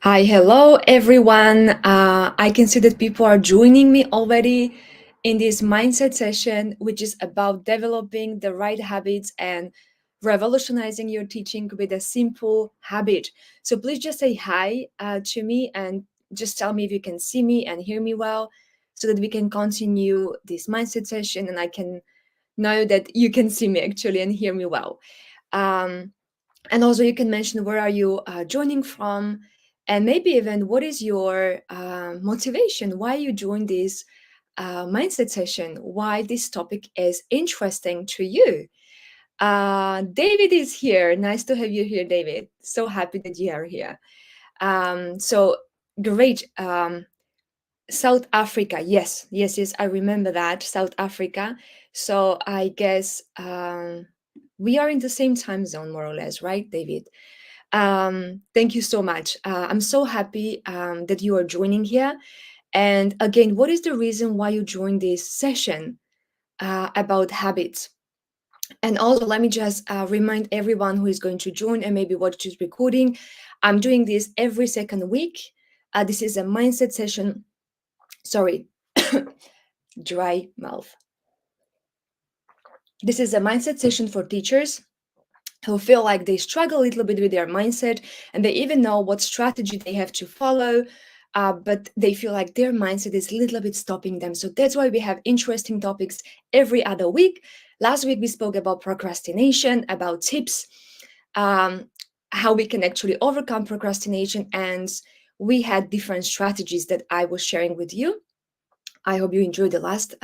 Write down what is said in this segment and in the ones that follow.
Hi, hello everyone. I can see that people are joining me already in this mindset session, which is about developing the right habits and revolutionizing your teaching with a simple habit. So please just say hi to me and just tell me if you can see me and hear me well so that we can continue this mindset session and I can know that you can see me actually and hear me well. Um, and also you can mention where are you joining from and maybe even what is your motivation, why you joined this mindset session, why this topic is interesting to you. David is here. Nice to have you here, David. So happy that you are here. So great. South Africa. Yes, I remember that. South Africa. So I guess we are in the same time zone, more or less, right, David? Thank you so much. I'm so happy that you are joining here. And again, what is the reason why you joined this session about habits? And also, let me just remind everyone who is going to join and maybe watch this recording. I'm doing this every second week. This is a mindset session. Sorry, dry mouth. This is a mindset session for teachers who feel like they struggle a little bit with their mindset and they even know what strategy they have to follow, but they feel like their mindset is a little bit stopping them. So that's why we have interesting topics every other week. Last week, we spoke about procrastination, about tips, um, how we can actually overcome procrastination, and we had different strategies that I was sharing with you. I hope you enjoyed the last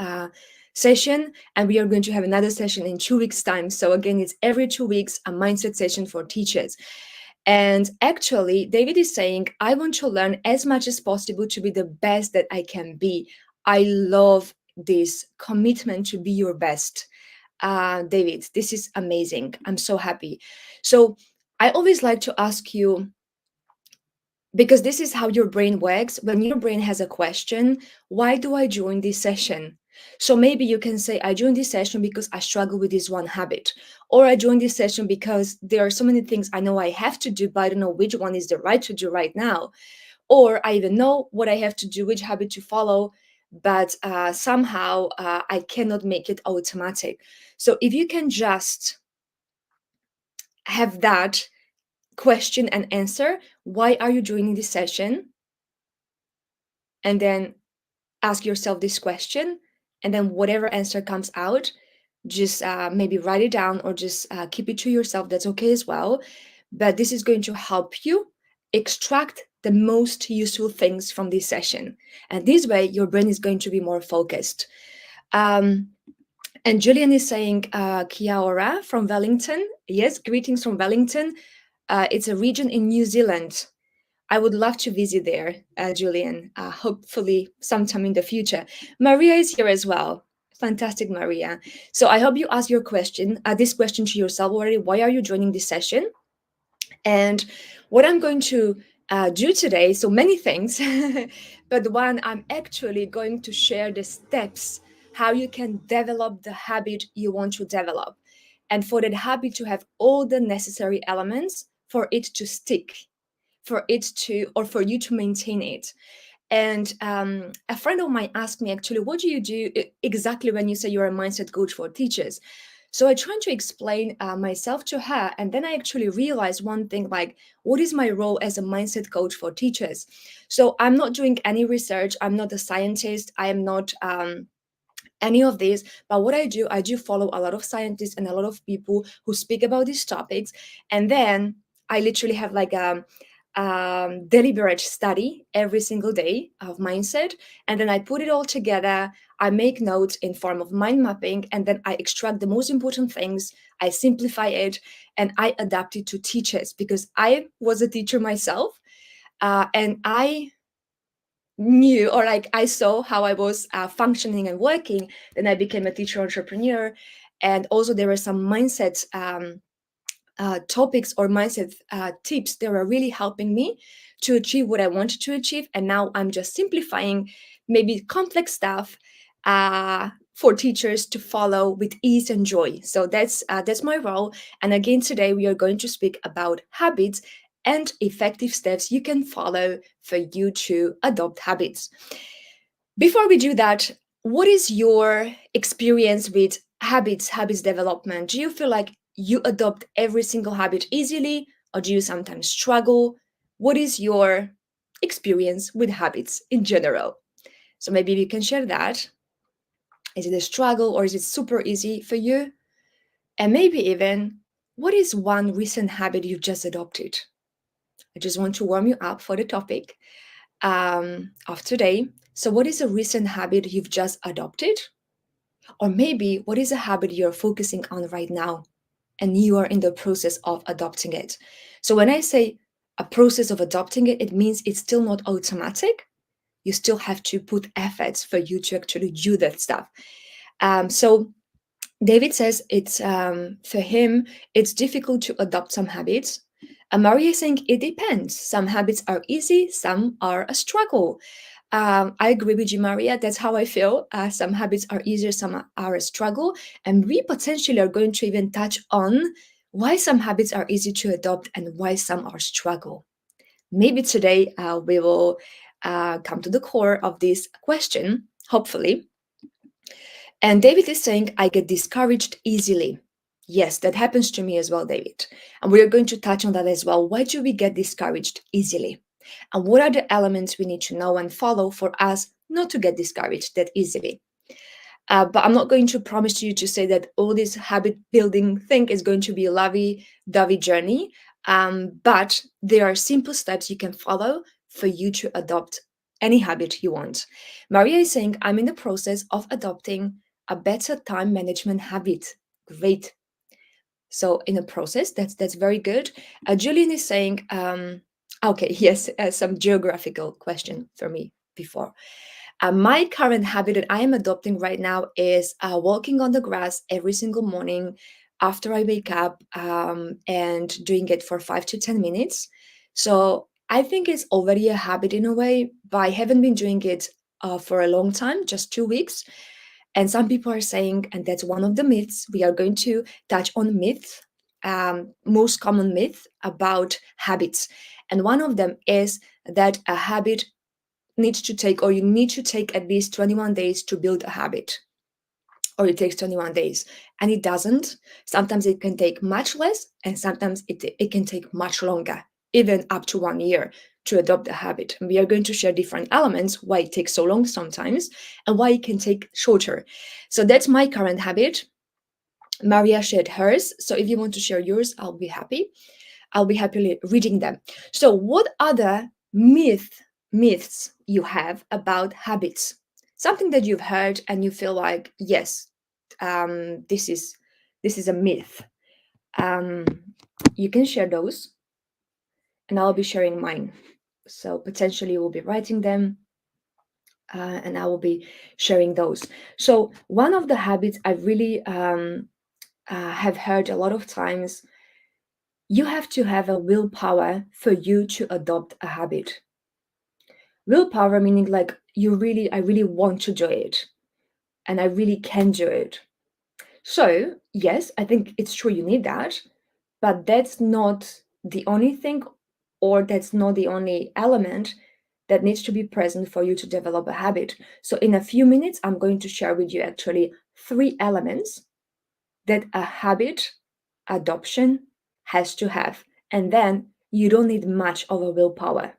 session, and we are going to have another session in 2 weeks' time. So, again, it's every 2 weeks a mindset session for teachers. And actually, David is saying, I want to learn as much as possible to be the best that I can be. I love this commitment to be your best. David, this is amazing. I'm so happy. So, I always like to ask you, because this is how your brain works. When your brain has a question, why do I join this session? So maybe you can say, I joined this session because I struggle with this one habit. Or I joined this session because there are so many things I know I have to do, but I don't know which one is the right to do right now. Or I even know what I have to do, which habit to follow, but somehow I cannot make it automatic. So if you can just have that question and answer, why are you joining this session? And then ask yourself this question, and then whatever answer comes out, just maybe write it down or just keep it to yourself. That's okay as well. But this is going to help you extract the most useful things from this session, and this way your brain is going to be more focused. And Julian is saying, kia ora from Wellington. Yes, greetings from Wellington. It's a region in New Zealand. I would love to visit there, Julian, hopefully sometime in the future. Maria is here as well. Fantastic, Maria. So I hope you ask your question, this question to yourself already. Why are you joining this session? And what I'm going to do today, so many things, but one, I'm actually going to share the steps how you can develop the habit you want to develop. And for that habit to have all the necessary elements for it to stick, for it to, or for you to maintain it. And a friend of mine asked me, actually, what do you do exactly when you say you're a mindset coach for teachers? So I tried to explain myself to her, and then I actually realized one thing, like, what is my role as a mindset coach for teachers? So I'm not doing any research, I'm not a scientist, I am not any of this, but what I do follow a lot of scientists and a lot of people who speak about these topics, and then I literally have like a deliberate study every single day of mindset, and then I put it all together. I make notes in form of mind mapping, and then I extract the most important things, I simplify it, and I adapt it to teachers because I was a teacher myself, and I knew, or like I saw how I was functioning and working. Then I became a teacher entrepreneur, and also there were some mindset topics or mindset tips that were really helping me to achieve what I wanted to achieve. And now I'm just simplifying maybe complex stuff for teachers to follow with ease and joy. So that's my role. And again, today we are going to speak about habits and effective steps you can follow for you to adopt habits. Before we do that, what is your experience with habits development? Do you feel like you adopt every single habit easily, or do you sometimes struggle? What is your experience with habits in general? So maybe you can share that. Is it a struggle or is it super easy for you? And maybe even, what is one recent habit you've just adopted? I just want to warm you up for the topic of today. So, what is a recent habit you've just adopted? Or maybe, what is a habit you're focusing on right now and you are in the process of adopting it? So, when I say a process of adopting it, it means it's still not automatic. You still have to put efforts for you to actually do that stuff. So, David says it's for him, it's difficult to adopt some habits. Maria is saying it depends. Some habits are easy, some are a struggle. I agree with you, Maria. That's how I feel. Some habits are easier, some are a struggle. And we potentially are going to even touch on why some habits are easy to adopt and why some are struggle. Maybe today we will come to the core of this question, hopefully. And David is saying, I get discouraged easily. Yes, that happens to me as well, David. And we are going to touch on that as well. Why do we get discouraged easily? And what are the elements we need to know and follow for us not to get discouraged that easily? But I'm not going to promise you to say that all this habit building thing is going to be a lovey-dovey journey. But there are simple steps you can follow for you to adopt any habit you want. Maria is saying, I'm in the process of adopting a better time management habit. Great. So in a process, that's very good. Julian is saying, okay, yes, some geographical question for me before. My current habit that I am adopting right now is walking on the grass every single morning after I wake up and doing it for 5 to 10 minutes. So I think it's already a habit in a way, but I haven't been doing it for a long time, just 2 weeks. And some people are saying, and that's one of the myths, we are going to touch on myths, most common myth about habits. And one of them is that a habit needs to take, or you need to take at least 21 days to build a habit, or it takes 21 days. And it doesn't. Sometimes it can take much less, and sometimes it can take much longer, even up to 1 year to adopt a habit. And we are going to share different elements, why it takes so long sometimes, and why it can take shorter. So that's my current habit. Maria shared hers. So if you want to share yours, I'll be happy. I'll be happily reading them. So what other myths you have about habits? Something that you've heard and you feel like, yes, this is a myth. You can share those, and I'll be sharing mine. So potentially we'll be writing them, and I will be sharing those. So one of the habits I really have heard a lot of times, you have to have a willpower for you to adopt a habit. Willpower meaning like I really want to do it and I really can do it. So yes, I think it's true you need that, but that's not the only thing, or that's not the only element that needs to be present for you to develop a habit. So in a few minutes, I'm going to share with you actually 3 elements that a habit adoption has to have. And then you don't need much of a willpower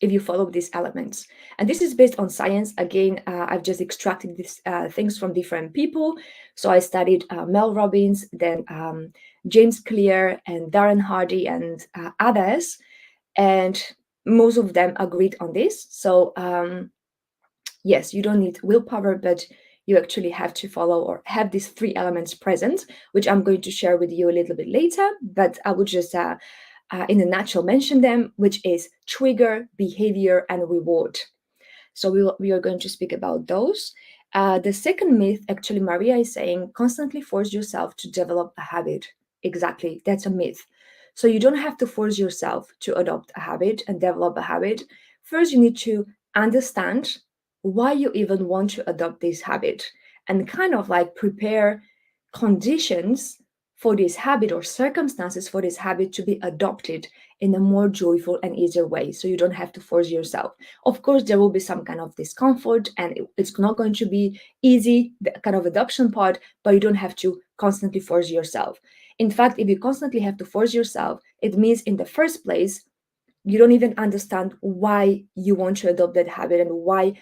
if you follow these elements. And this is based on science. Again, I've just extracted these things from different people. So I studied Mel Robbins, then James Clear and Darren Hardy and others. And most of them agreed on this. So yes, you don't need willpower, but you actually have to follow or have these 3 elements present, which I'm going to share with you a little bit later. But I would just in a nutshell mention them, which is trigger, behavior, and reward. So we are going to speak about those. The second myth, actually, Maria is saying, constantly force yourself to develop a habit. Exactly, that's a myth. So you don't have to force yourself to adopt a habit and develop a habit. First, you need to understand why you even want to adopt this habit and kind of like prepare conditions for this habit or circumstances for this habit to be adopted in a more joyful and easier way, so you don't have to force yourself. Of course, there will be some kind of discomfort, and it's not going to be easy, the kind of adoption part, but you don't have to constantly force yourself. In fact, if you constantly have to force yourself, it means in the first place you don't even understand why you want to adopt that habit and why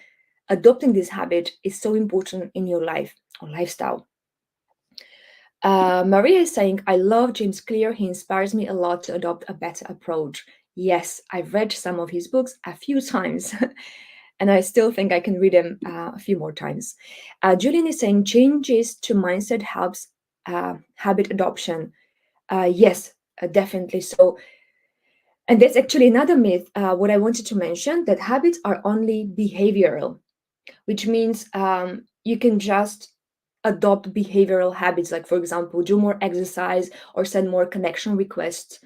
adopting this habit is so important in your life or lifestyle. Maria is saying, I love James Clear. He inspires me a lot to adopt a better approach. Yes, I've read some of his books a few times, and I still think I can read them a few more times. Julian is saying, changes to mindset helps habit adoption. Yes, definitely. So, and that's actually another myth, what I wanted to mention, that habits are only behavioral, which means you can just adopt behavioral habits, like, for example, do more exercise or send more connection requests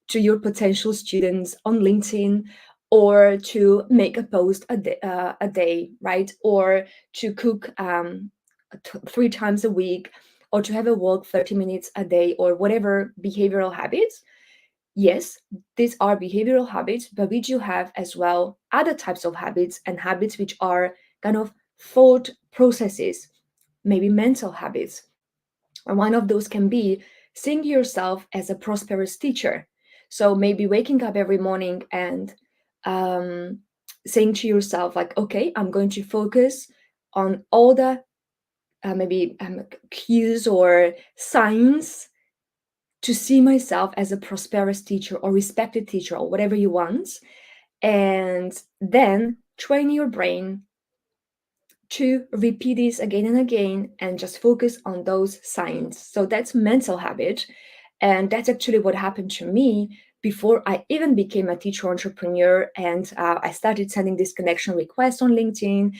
to your potential students on LinkedIn, or to make a post a day, right? Or to cook 3 times a week, or to have a walk 30 minutes a day, or whatever behavioral habits. Yes, these are behavioral habits, but we do have as well other types of habits, and habits which are kind of thought processes, maybe mental habits. And one of those can be seeing yourself as a prosperous teacher. So maybe waking up every morning and um, saying to yourself, like, okay, I'm going to focus on all the maybe cues or signs to see myself as a prosperous teacher or respected teacher or whatever you want, and then train your brain to repeat this again and again and just focus on those signs. So that's mental habit. And that's actually what happened to me before I even became a teacher entrepreneur, and I started sending this connection request on LinkedIn.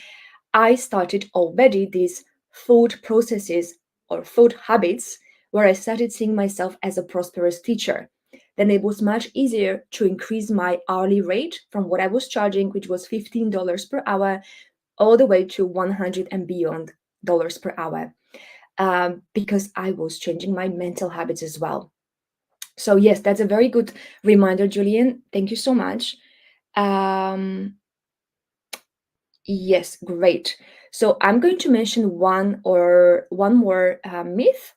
I started already these thought processes or thought habits where I started seeing myself as a prosperous teacher. Then it was much easier to increase my hourly rate from what I was charging, which was $15 per hour, all the way to 100 and beyond dollars per hour, because I was changing my mental habits as well. So yes, that's a very good reminder, Julian. Thank you so much. Yes, great. So I'm going to mention one more myth,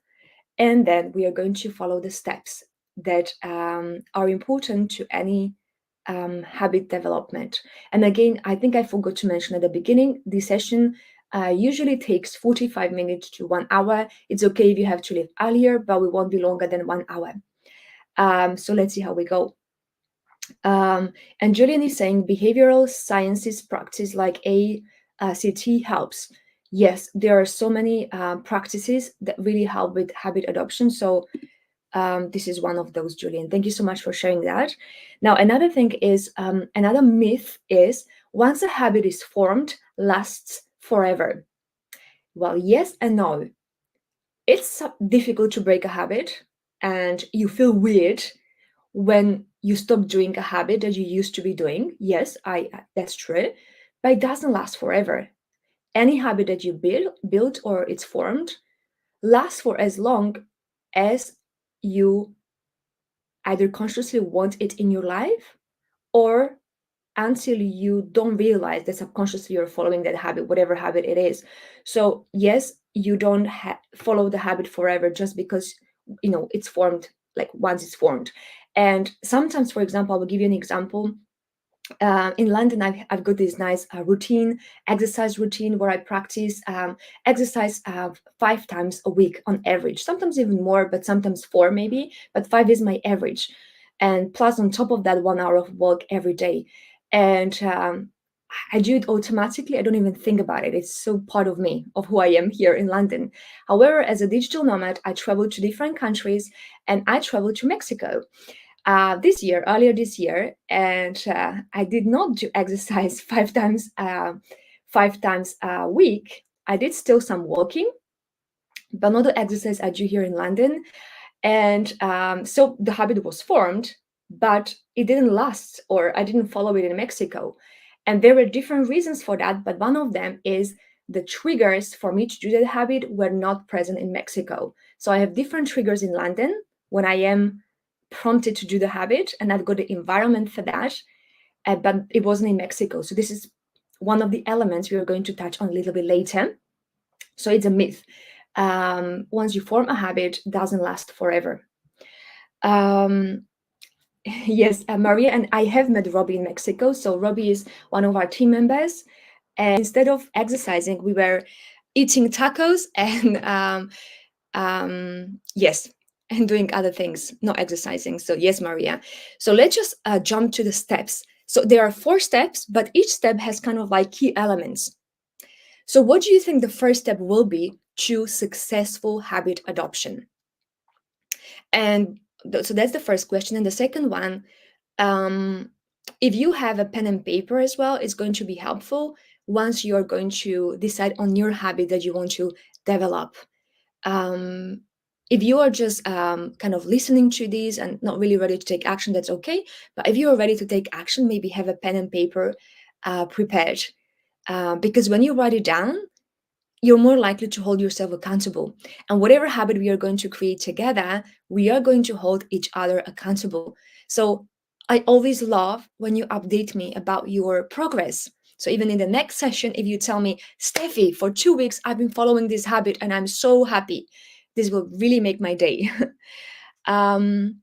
and then we are going to follow the steps that are important to any habit development. And again, I think I forgot to mention at the beginning, this session usually takes 45 minutes to 1 hour. It's okay if you have to leave earlier, but we won't be longer than 1 hour. So let's see how we go. And Julian is saying behavioral sciences practice like ACT helps. Yes, there are so many practices that really help with habit adoption. So this is one of those, Julian. Thank you so much for sharing that. Now, another thing is, another myth is, once a habit is formed, lasts forever. Well, yes and no. It's difficult to break a habit, and you feel weird when you stop doing a habit that you used to be doing. Yes, that's true, but it doesn't last forever. Any habit that you build or it's formed lasts for as long as you either consciously want it in your life, or until you don't realize that subconsciously you're following that habit, whatever habit it is. So yes, you don't follow the habit forever just because it's formed, like once it's formed. And sometimes, for example, I will give you an example. In London, I've got this nice exercise routine, where I practice exercise 5 times a week on average, sometimes even more, but sometimes 4 maybe, but 5 is my average. And plus, on top of that, 1 hour of walk every day. And I do it automatically. I don't even think about it. It's so part of me, of who I am here in London. However, as a digital nomad, I travel to different countries, and I travel to Mexico earlier this year, and I did not do exercise 5 times a week. I did still some walking, but not the exercise I do here in London. And so the habit was formed, but it didn't last, or I didn't follow it in Mexico. And there were different reasons for that, but one of them is the triggers for me to do that habit were not present in Mexico. So I have different triggers in London when I am prompted to do the habit, and I've got the environment for that, but it wasn't in Mexico. So this is one of the elements we are going to touch on a little bit later. So it's a myth. Once you form a habit, it doesn't last forever. Um, yes, Maria, and I have met Robbie in Mexico. So Robbie is one of our team members. And instead of exercising, we were eating tacos and yes, and doing other things, not exercising. So yes, Maria. So let's just jump to the steps. So there are 4 steps, but each step has kind of like key elements. So what do you think the first step will be to successful habit adoption? And so that's the first question. And the second one, um, if you have a pen and paper as well, it's going to be helpful once you're going to decide on your habit that you want to develop. Um, if you are just kind of listening to these and not really ready to take action, that's okay. But if you are ready to take action, maybe have a pen and paper prepared. Because when you write it down, you're more likely to hold yourself accountable. And whatever habit we are going to create together, we are going to hold each other accountable. So I always love when you update me about your progress. So even in the next session, if you tell me, Steffi, for 2 weeks, I've been following this habit and I'm so happy, this will really make my day. um,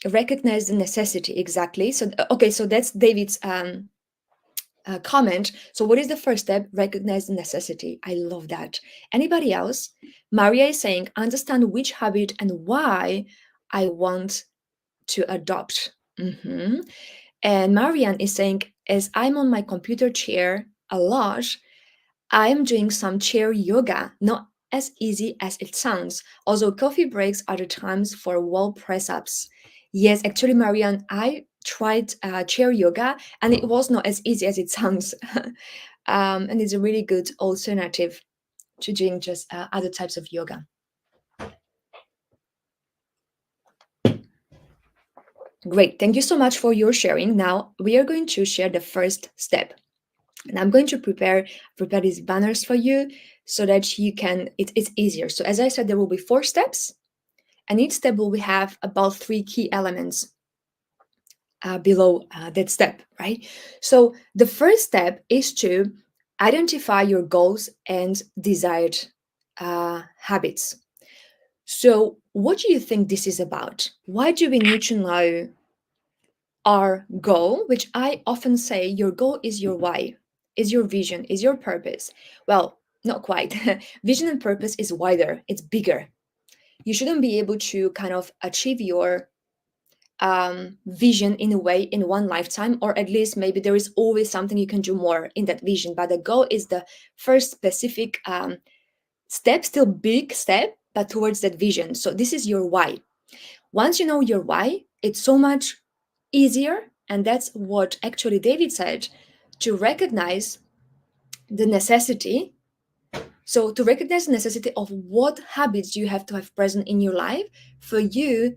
Recognize the necessity, exactly. So, okay, so that's David's comment. So what is the first step? Recognize the necessity. I love that. Anybody else? Maria is saying, understand which habit and why I want to adopt. And Marianne is saying, as I'm on my computer chair a lot, I'm doing some chair yoga, not as easy as it sounds. Also, coffee breaks are the times for wall press ups. Yes, actually, Marianne, I tried chair yoga and it was not as easy as it sounds. And it's a really good alternative to doing just other types of yoga. Great. Thank you so much for your sharing. Now we are going to share the first step. And I'm going to prepare these banners for you so that you can, it's easier. So as I said, there will be 4 steps, and each step will have about 3 key elements below that step, right? So the first step is to identify your goals and desired habits. So what do you think this is about? Why do we need to know our goal, which I often say your goal is your why, is your vision, is your purpose? Well, not quite. Vision and purpose is wider, it's bigger. You shouldn't be able to kind of achieve your vision in a way in one lifetime, or at least maybe there is always something you can do more in that vision. But the goal is the first specific step, still big step, but towards that vision. So this is your why. Once you know your why, it's so much easier, and that's what actually David said, to recognize the necessity. So to recognize the necessity of what habits you have to have present in your life for you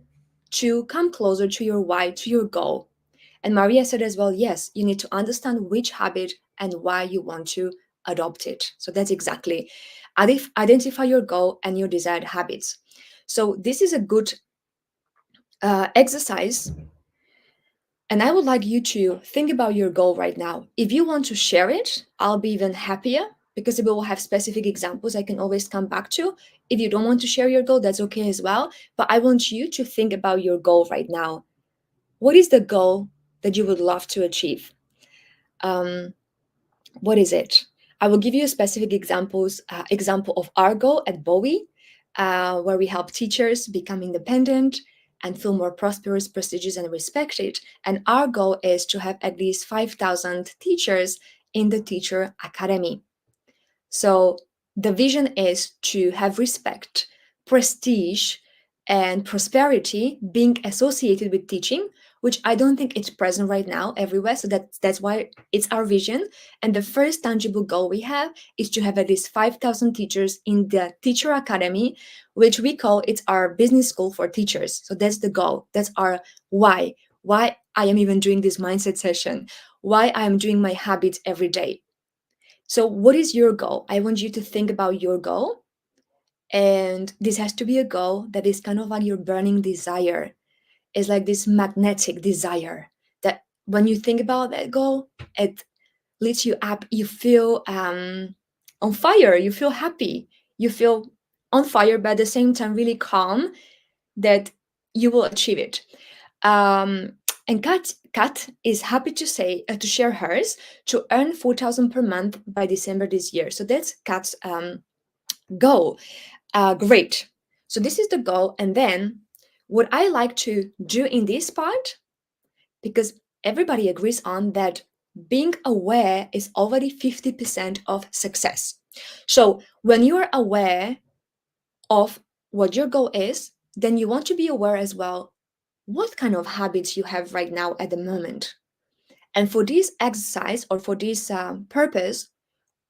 to come closer to your why, to your goal. And Maria said as well, yes, you need to understand which habit and why you want to adopt it. So that's exactly identify your goal and your desired habits. So this is a good exercise. And I would like you to think about your goal right now. If you want to share it, I'll be even happier because we will have specific examples I can always come back to. If you don't want to share your goal, that's okay as well. But I want you to think about your goal right now. What is the goal that you would love to achieve? What is it? I will give you specific example of our goal at Bowie, where we help teachers become independent and feel more prosperous, prestigious, and respected. And our goal is to have at least 5,000 teachers in the Teacher Academy. So the vision is to have respect, prestige, and prosperity being associated with teaching, which I don't think it's present right now everywhere. So that's why it's our vision. And the first tangible goal we have is to have at least 5,000 teachers in the Teacher Academy, which we call it's our business school for teachers. So that's the goal. That's our why I am even doing this mindset session, why I am doing my habits every day. So what is your goal? I want you to think about your goal And this has to be a goal that is kind of like your burning desire. It's like this magnetic desire that when you think about that goal, it lifts you up. You feel on fire. You feel happy. You feel on fire, but at the same time really calm that you will achieve it. Um, and Kat is happy to say to share hers to earn 4,000 per month by December this year. So that's Kat's goal. Great. So this is the goal. And then what I like to do in this part, because everybody agrees on that being aware is already 50% of success. So when you are aware of what your goal is, then you want to be aware as well what kind of habits you have right now at the moment. And for this exercise or for this purpose,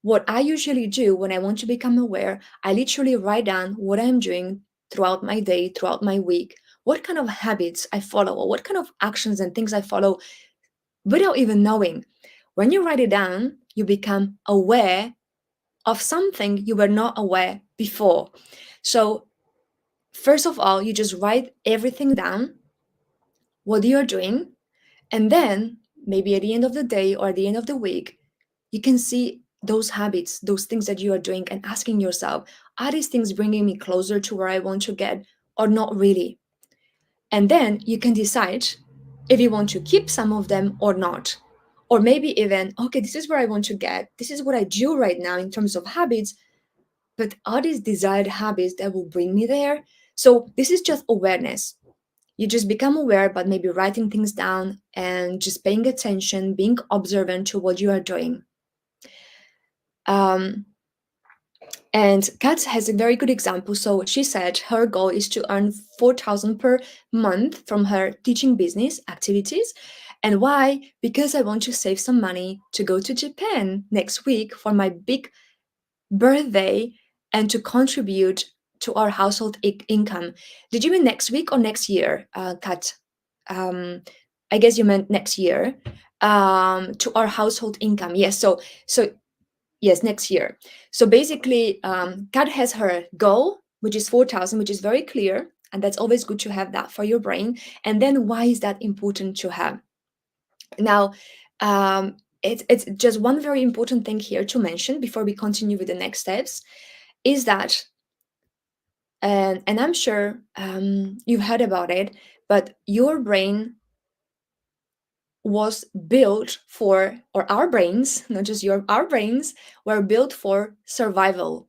what I usually do when I want to become aware, I literally write down what I'm doing throughout my day, throughout my week, what kind of habits I follow, or what kind of actions and things I follow without even knowing. When you write it down, you become aware of something you were not aware before. So, first of all, you just write everything down, what you're doing, and then maybe at the end of the day or at the end of the week, you can see those habits, those things that you are doing, and asking yourself, are these things bringing me closer to where I want to get or not really? And then you can decide if you want to keep some of them or not. Or maybe even, okay, this is where I want to get, this is what I do right now in terms of habits, but are these desired habits that will bring me there? So this is just awareness. You just become aware, but maybe writing things down and just paying attention, being observant to what you are doing. Um, and Kat has a very good example. So she said her goal is to earn 4,000 per month from her teaching business activities. And why? Because I want to save some money to go to Japan next week for my big birthday and to contribute to our household income. Did you mean next week or next year, Kat? Um, I guess you meant next year. To our household income. Yes. So yes, next year. So basically, Kat has her goal, which is 4,000, which is very clear, and that's always good to have that for your brain. And then, why is that important to have? Now, it's just one very important thing here to mention before we continue with the next steps is that, and I'm sure you've heard about it, but your brain was built for, or our brains, not just our brains were built for survival,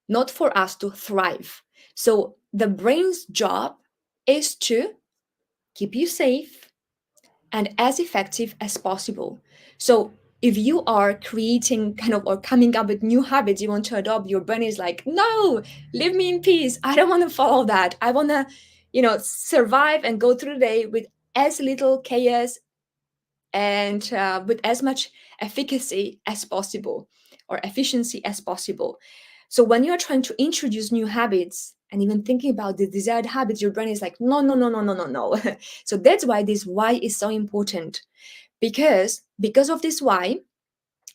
not for us to thrive. So the brain's job is to keep you safe and as effective as possible. So if you are creating kind of or coming up with new habits you want to adopt, your brain is like, no, leave me in peace. I don't want to follow that. I want to, survive and go through the day with as little chaos and with as much efficacy as possible or efficiency as possible. So when you're trying to introduce new habits and even thinking about the desired habits, your brain is like, no, no, no, no, no, no, no. So that's why this why is so important. Because of this why,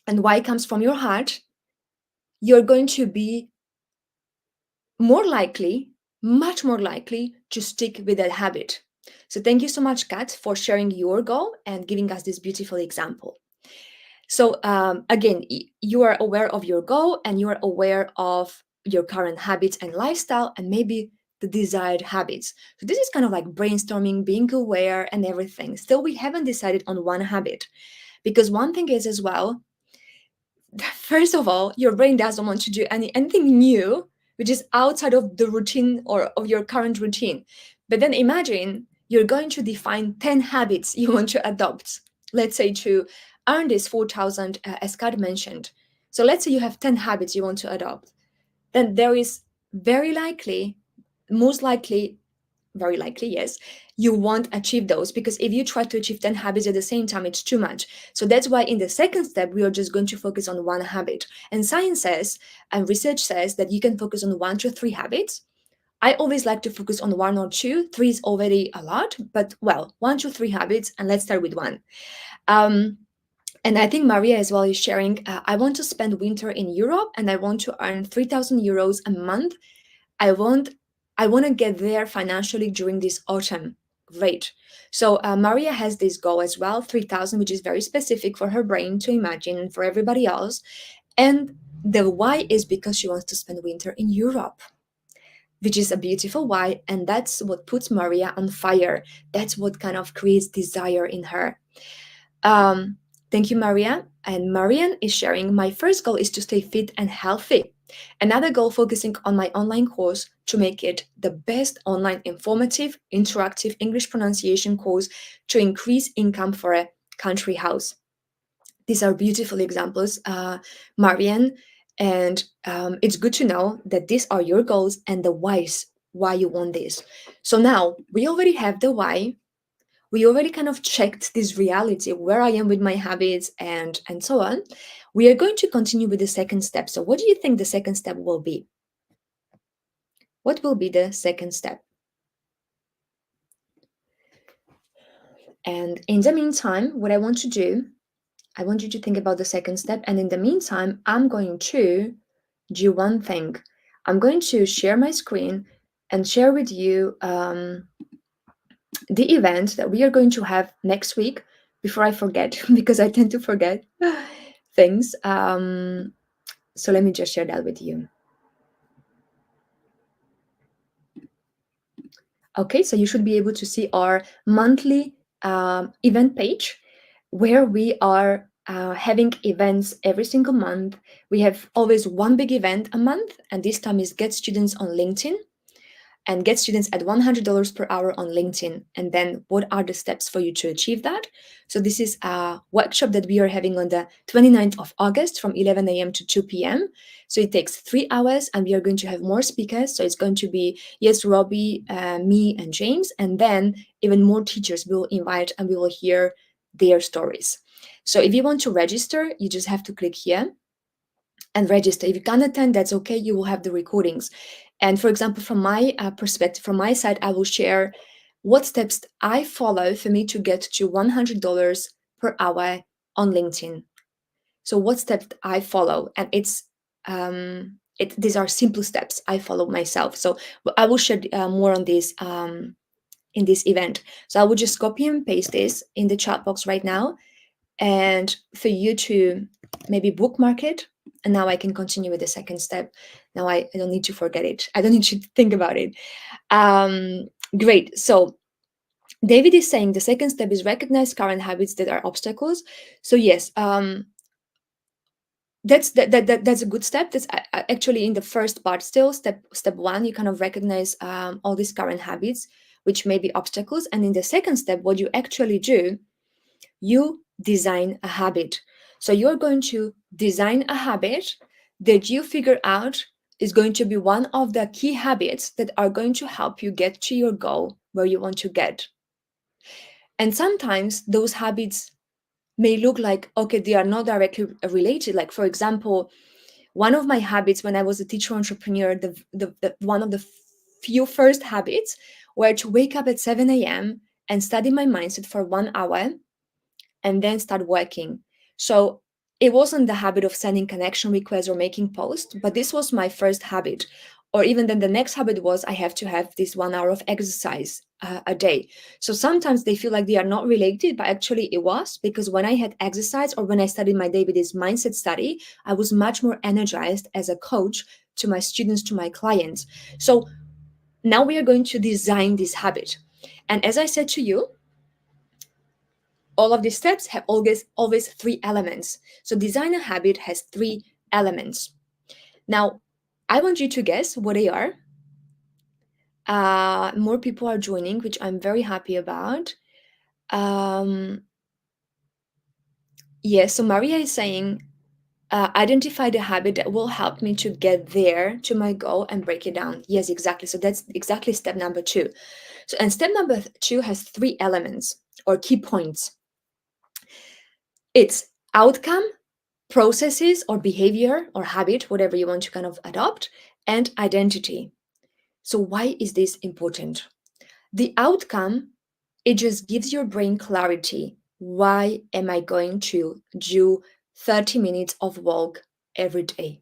and why comes from your heart, you're going to be more likely, much more likely to stick with that habit. So thank you so much, Kat, for sharing your goal and giving us this beautiful example. So again, you are aware of your goal and you are aware of your current habits and lifestyle and maybe the desired habits. So this is kind of like brainstorming, being aware and everything. Still, we haven't decided on one habit because one thing is as well, first of all, your brain doesn't want to do anything new, which is outside of the routine or of your current routine. But then imagine you're going to define 10 habits you want to adopt, let's say to earn this 4,000, as Kat mentioned. So let's say you have 10 habits you want to adopt. Then there is very likely, most likely, very likely, yes, you won't achieve those because if you try to achieve 10 habits at the same time, it's too much. So that's why in the second step, we are just going to focus on one habit. And science says, and research says that you can focus on 1 to 3 habits. I always like to focus on 1 or 2. 3 is already a lot, but well, 1 to 3 habits, and let's start with one. And I think Maria as well is sharing, I want to spend winter in Europe and I want to earn 3,000 euros a month I want I want to get there financially during this autumn. Great. So Maria has this goal as well, 3,000, which is very specific for her brain to imagine and for everybody else. And the why is because she wants to spend winter in Europe, which is a beautiful why. And that's what puts Maria on fire. That's what kind of creates desire in her. Um, Thank you, Maria. And Marian is sharing, my first goal is to stay fit and healthy. Another goal focusing on my online course to make it the best online informative, interactive English pronunciation course to increase income for a country house. These are beautiful examples, Marian. And it's good to know that these are your goals and the whys, why you want this. So now we already have the why, we already kind of checked this reality, where I am with my habits and so on. We are going to continue with the second step. So what do you think the second step will be? What will be the second step? And in the meantime, what I want to do, I want you to think about the second step. And in the meantime, I'm going to do one thing. I'm going to share my screen and share with you the event that we are going to have next week before I forget, because I tend to forget things. So let me just share that with you. Okay, so you should be able to see our monthly event page where we are having events every single month. We have always one big event a month, and this time is Get Students on LinkedIn. And get students at $100 per hour on LinkedIn. And then what are the steps for you to achieve that? So this is a workshop that we are having on the 29th of August from 11 a.m. to 2 p.m. So it takes 3 hours and we are going to have more speakers. So it's going to be, yes, Robbie, me and James, and then even more teachers will invite and we will hear their stories. So if you want to register, you just have to click here and register. If you can't attend, that's okay. You will have the recordings. And for example, from my perspective, from my side, I will share what steps I follow for me to get to $100 per hour on LinkedIn. So what steps I follow, and these are simple steps I follow myself. So I will share more on this in this event. So I will just copy and paste this in the chat box right now, and for you to maybe bookmark it. And now I can continue with the second step. Now I don't need to forget it. I don't need to think about it. Great. So David is saying the second step is recognize current habits that are obstacles. So yes, that's a good step. That's actually in the first part still. Step one, you kind of recognize all these current habits, which may be obstacles. And in the second step, what you actually do, you design a habit. So you're going to design a habit that you figure out is going to be one of the key habits that are going to help you get to your goal where you want to get. And sometimes those habits may look like, okay, they are not directly related. Like, for example, one of my habits when I was a teacher entrepreneur, the one of the few first habits were to wake up at 7 a.m. and study my mindset for 1 hour and then start working. So it wasn't the habit of sending connection requests or making posts, but this was my first habit. Or even then the next habit was I have to have this 1 hour of exercise a day. So sometimes they feel like they are not related, but actually it was, because when I had exercise or when I studied my David's mindset study, I was much more energized as a coach to my students, to my clients. So now we are going to design this habit. And as I said to you, all of these steps have always three elements. So design a habit has three elements. Now, I want you to guess what they are. More people are joining, which I'm very happy about. Yes, so Maria is saying, identify the habit that will help me to get there to my goal and break it down. Yes, exactly. So that's exactly step number 2. So, and step number 2 has 3 elements or key points. It's outcome, processes or behavior or habit, whatever you want to kind of adopt, and identity. So why is this important? The outcome, it just gives your brain clarity. Why am I going to do 30 minutes of walk every day?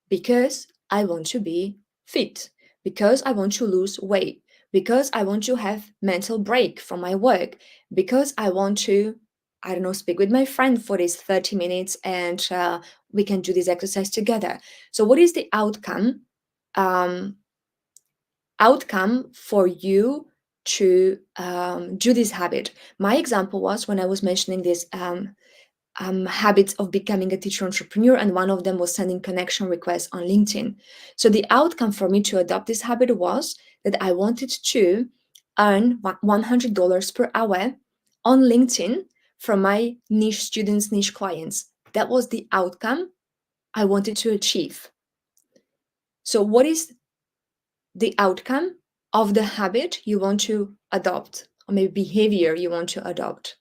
Because I want to be fit, because I want to lose weight, because I want to have mental break from my work, because I want to, I don't know, speak with my friend for these 30 minutes and we can do this exercise together. So what is the um, outcome for you to do this habit? My example was when I was mentioning this habits of becoming a teacher entrepreneur, and one of them was sending connection requests on LinkedIn. So the outcome for me to adopt this habit was that I wanted to earn $100 per hour on LinkedIn from my niche students, niche clients. That was the outcome I wanted to achieve. So what is the outcome of the habit you want to adopt, or maybe behavior you want to adopt?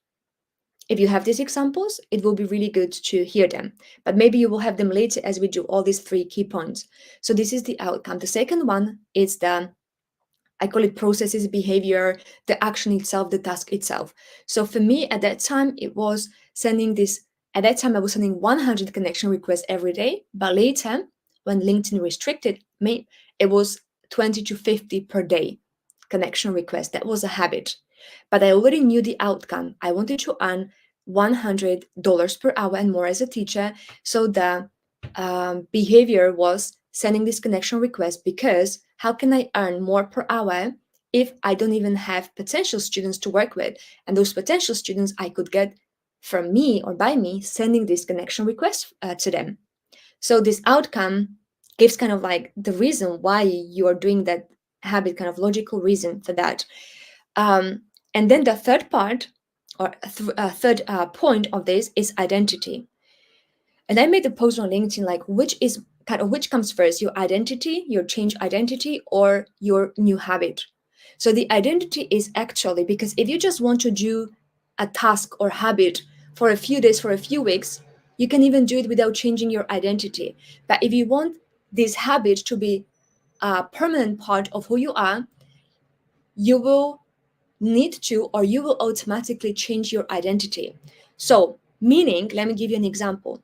If you have these examples, it will be really good to hear them. But maybe you will have them later as we do all these 3 key points. So this is the outcome. The second one is I call it processes, behavior, the action itself, the task itself. So for me at that time, it was sending this, at that time I was sending 100 connection requests every day. But later, when LinkedIn restricted me, it was 20 to 50 per day connection requests. That was a habit. But I already knew the outcome. I wanted to earn $100 per hour and more as a teacher. So the behavior was sending this connection request, because how can I earn more per hour if I don't even have potential students to work with? And those potential students I could get from me or by me sending this connection request to them. So this outcome gives kind of like the reason why you are doing that habit, kind of logical reason for that. And then the third part, or third point of this, is identity. And I made a post on LinkedIn like, which comes first, your identity, your change identity, or your new habit? So the identity is actually, because if you just want to do a task or habit for a few days, for a few weeks, you can even do it without changing your identity. But if you want this habit to be a permanent part of who you are, you will need to, or you will automatically change your identity. So, meaning, let me give you an example.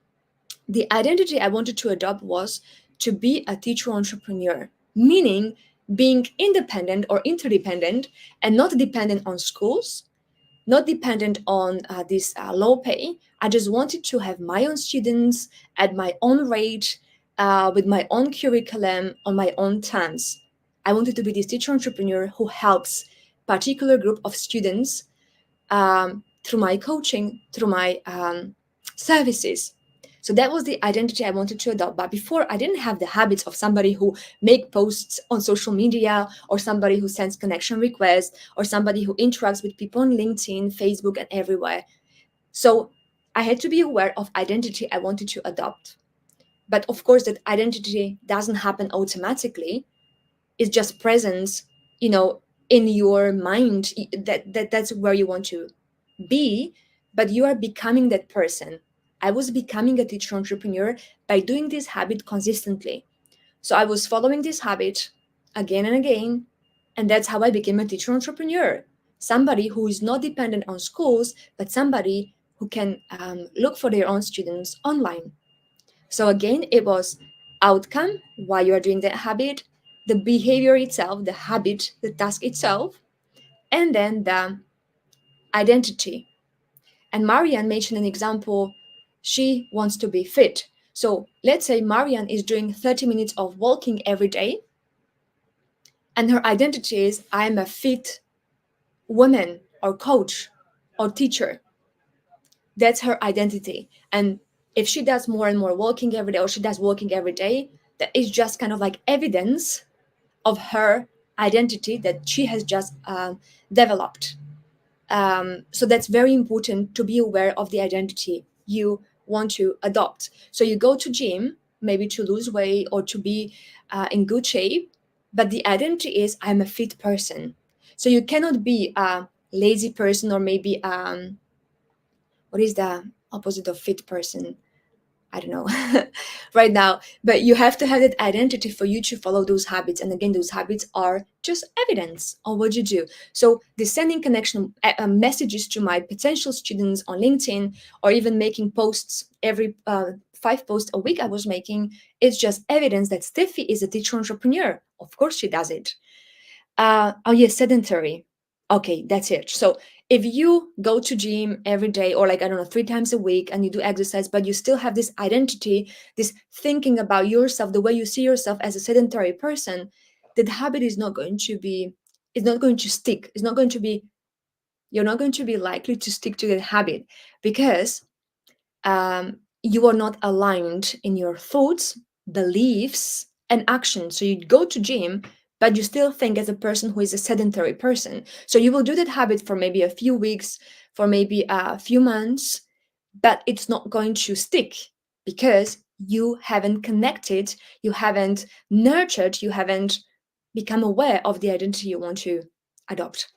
The identity I wanted to adopt was to be a teacher entrepreneur, meaning being independent or interdependent and not dependent on schools, not dependent on this low pay. I just wanted to have my own students at my own rate, with my own curriculum, on my own terms. I wanted to be this teacher entrepreneur who helps particular group of students through my coaching, through my services. So that was the identity I wanted to adopt. But before, I didn't have the habits of somebody who make posts on social media, or somebody who sends connection requests, or somebody who interacts with people on LinkedIn, Facebook, and everywhere. So I had to be aware of identity I wanted to adopt. But of course, that identity doesn't happen automatically. It's just presence, in your mind. That's where you want to be, but you are becoming that person. I was becoming a teacher entrepreneur by doing this habit consistently. So I was following this habit again and again, and that's how I became a teacher entrepreneur. Somebody who is not dependent on schools, but somebody who can look for their own students online. So again, it was outcome, why you are doing that habit, the behavior itself, the habit, the task itself, and then the identity. And Marianne mentioned an example. She wants to be fit. So let's say Marianne is doing 30 minutes of walking every day, and her identity is, I'm a fit woman or coach or teacher. That's her identity. And if she does more and more walking every day, or she does walking every day, that is just kind of like evidence of her identity that she has just developed. So that's very important to be aware of the identity you want to adopt. So you go to gym maybe to lose weight or to be in good shape, but the identity is, I'm a fit person. So you cannot be a lazy person, or maybe what is the opposite of fit person? I don't know right now, but you have to have that identity for you to follow those habits. And again, those habits are just evidence of what you do. So the sending connection messages to my potential students on LinkedIn, or even making posts every 5 posts a week I was making is just evidence that Steffi is a teacher entrepreneur. Of course she does it. Oh yes, sedentary. Okay, that's it. So if you go to gym every day, or like, I don't know, 3 times a week, and you do exercise, but you still have this identity, this thinking about yourself, the way you see yourself as a sedentary person, that habit is not going to be, it's not going to stick. It's not going to be, you're not going to be likely to stick to that habit, because you are not aligned in your thoughts, beliefs, and actions. So you go to gym, but you still think as a person who is a sedentary person. So you will do that habit for maybe a few weeks, for maybe a few months, but it's not going to stick, because you haven't connected, you haven't nurtured, you haven't become aware of the identity you want to adopt.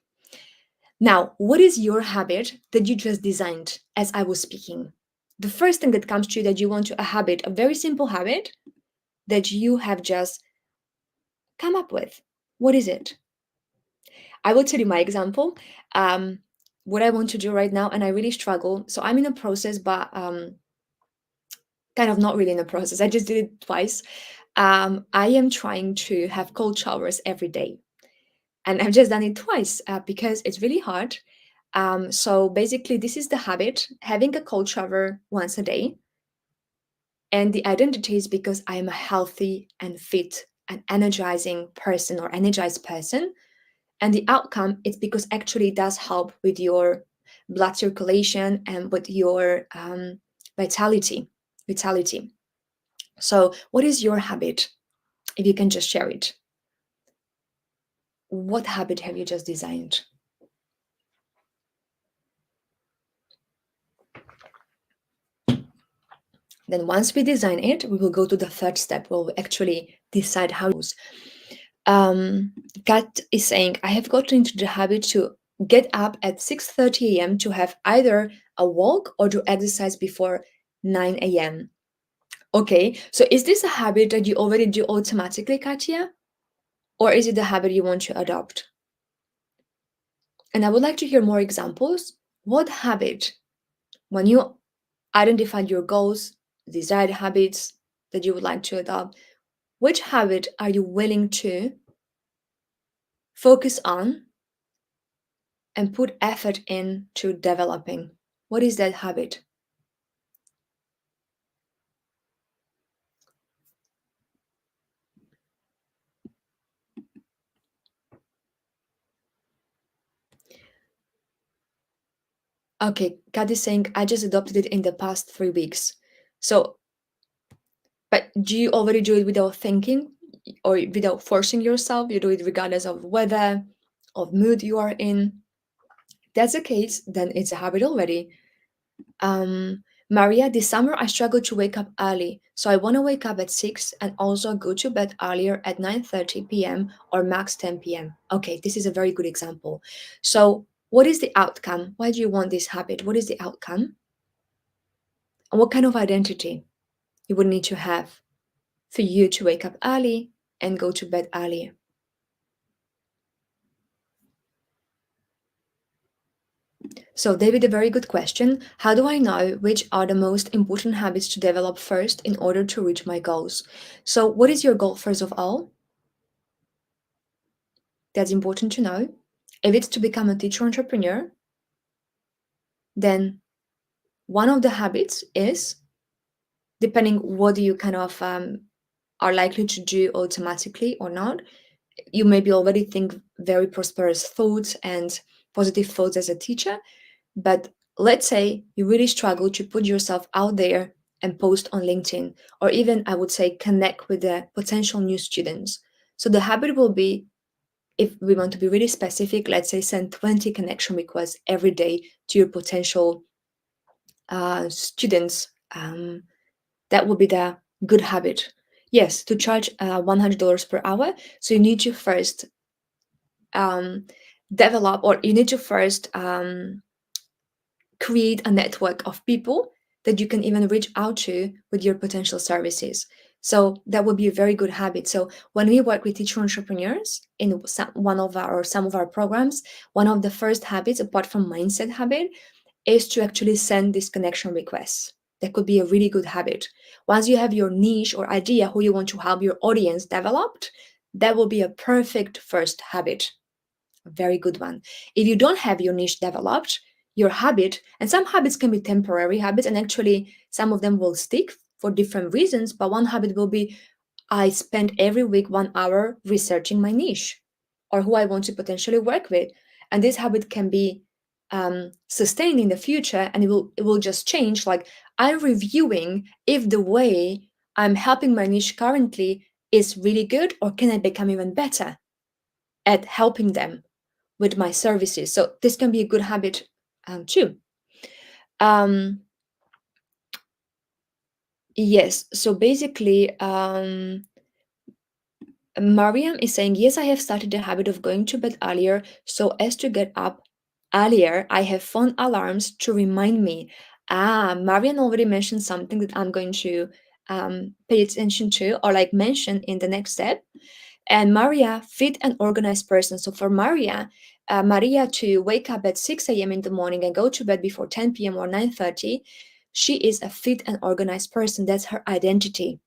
Now, what is your habit that you just designed as I was speaking? The first thing that comes to you that you want to a habit, a very simple habit that you have just come up with. What is it? I will tell you my example. Um, what I want to do right now, and I really struggle. So I'm in a process, but kind of not really in a process. I just did it twice. I am trying to have cold showers every day. And I've just done it twice because it's really hard. So basically, this is the habit, having a cold shower once a day. And the identity is because I am a healthy and fit and energizing person, or energized person. And the outcome is because actually it does help with your blood circulation and with your vitality. Vitality. So, what is your habit? If you can just share it. What habit have you just designed? Then once we design it, we will go to the third step where we actually decide how to use. Kat is saying, I have gotten into the habit to get up at 6:30 a.m. to have either a walk or to exercise before 9 a.m. Okay, so is this a habit that you already do automatically, Katya? Or is it the habit you want to adopt? And I would like to hear more examples. What habit, when you identified your goals, desired habits that you would like to adopt, which habit are you willing to focus on and put effort into developing? What is that habit? Okay, Kat is saying, I just adopted it in the past 3 weeks. So, but do you already do it without thinking or without forcing yourself? You do it regardless of weather, of mood you are in. If that's the case, then it's a habit already. Maria, this summer I struggle to wake up early, so I want to wake up at 6 and also go to bed earlier at 9:30 p.m. or max 10 p.m. Okay, this is a very good example. So, what is the outcome? Why do you want this habit? What is the outcome? And what kind of identity you would need to have for you to wake up early and go to bed early? So, David, a very good question. How do I know which are the most important habits to develop first in order to reach my goals? So, what is your goal first of all? That's important to know. If it's to become a teacher entrepreneur, then one of the habits is, depending what you kind of are likely to do automatically or not, you maybe already think very prosperous thoughts and positive thoughts as a teacher, but let's say you really struggle to put yourself out there and post on LinkedIn, or even I would say connect with the potential new students. So the habit will be, if we want to be really specific, let's say send 20 connection requests every day to your potential students. That would be the good habit. Yes, to charge $100 per hour. So you need to first develop, or you need to first create a network of people that you can even reach out to with your potential services. So that would be a very good habit. So when we work with teacher entrepreneurs in some of our programs, one of the first habits, apart from mindset habit, is to actually send these connection requests. That could be a really good habit. Once you have your niche or idea who you want to help your audience developed, that will be a perfect first habit. A very good one. If you don't have your niche developed, your habit, and some habits can be temporary habits, and actually some of them will stick for different reasons, but one habit will be I spend every week 1 hour researching my niche or who I want to potentially work with. And this habit can be sustained in the future, and it will just change. Like, I'm reviewing if the way I'm helping my niche currently is really good, or can I become even better at helping them with my services. So this can be a good habit too. Um, yes, so basically, Mariam is saying, yes, I have started the habit of going to bed earlier so as to get up earlier. I have phone alarms to remind me. Mariam already mentioned something that I'm going to pay attention to, or like mention in the next step. And Maria, fit and organized person. So for Maria to wake up at 6 a.m. in the morning and go to bed before 10 p.m. or 9:30, she is a fit and organized person. That's her identity.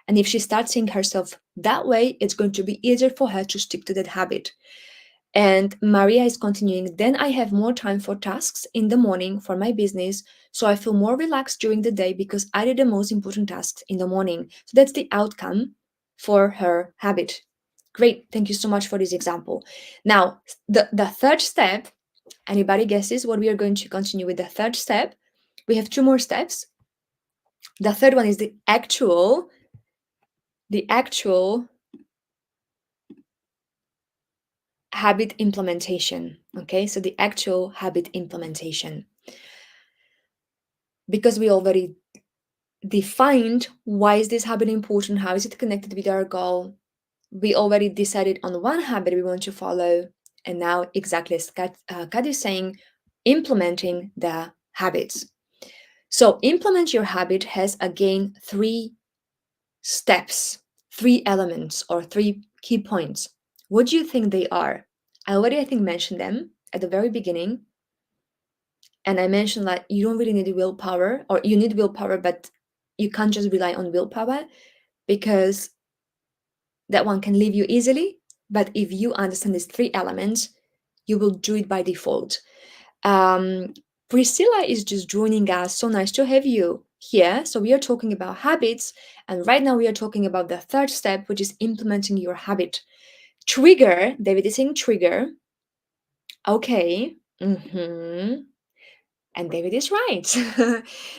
And if she starts seeing herself that way, it's going to be easier for her to stick to that habit. And Maria is continuing, then I have more time for tasks in the morning for my business. So I feel more relaxed during the day because I did the most important tasks in the morning. So that's the outcome for her habit. Great. Thank you so much for this example. Now, the third step, anybody guesses what we are going to continue with the third step? We have 2 more steps. The third one is the actual habit implementation. Okay, so the actual habit implementation. Because we already defined why is this habit important, how is it connected with our goal, we already decided on one habit we want to follow, and now exactly as Kat is saying, implementing the habits. So implement your habit has again 3 steps, 3 elements, or 3 key points. What do you think they are? I already, I think, mentioned them at the very beginning. And I mentioned that you don't really need willpower, or you need willpower, but you can't just rely on willpower, because that one can leave you easily. But if you understand these 3 elements, you will do it by default. Priscilla is just joining us. So nice to have you here. So we are talking about habits, and right now we are talking about the third step, which is implementing your habit. Trigger. David is saying trigger. Okay. And David is right.